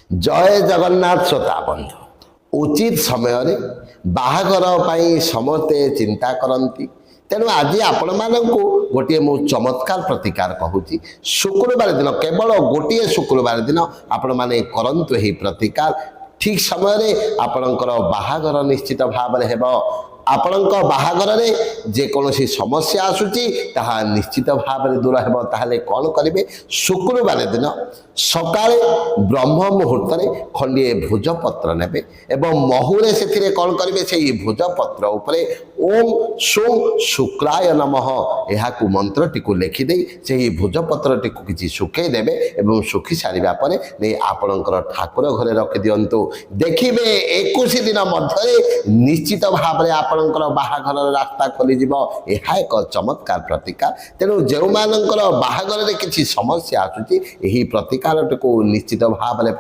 जय जगन्नाथ श्रोता बंधु उचित समय बाहागर समस्ते चिंता करती तेणु आज आपण मानक गोटे मु चमत्कार प्रतिकार कहूँ शुक्रवार दिन केवल गोटे शुक्रवार दिन आपण मैंने करंतु ही प्रतिकार ठीक समय आपणकर बाहागर निश्चित भाव में हेब आपणक बाहागर जेकोसी समस्या आसूची ताहा निश्चित भाव में दूर हेब ताहले कौन करेंगे शुक्रवार दिन सकाळे ब्रह्म मुहूर्त खंडिए भोजपत्र नेबे एवं महुरे से कौन करेंगे से भोजपत्र उपरे ओम सुं शुक्लाय नमः यह मंत्रटी लिखिदे से भोजपत्र टी किसी सुखे देवे एवं सुखी सारा पर नहीं आपणकर ठाकुर घरे रखि दिंतु देखिए 21 दिन मध्य निश्चित भाव में आपणकर बाहाघर रास्ता खोली यह एक चमत्कार प्रतिकार तेणु जो मानकर बाहाघर किसी समस्या आसूची यही प्रतिकार टी निश्चित भाव में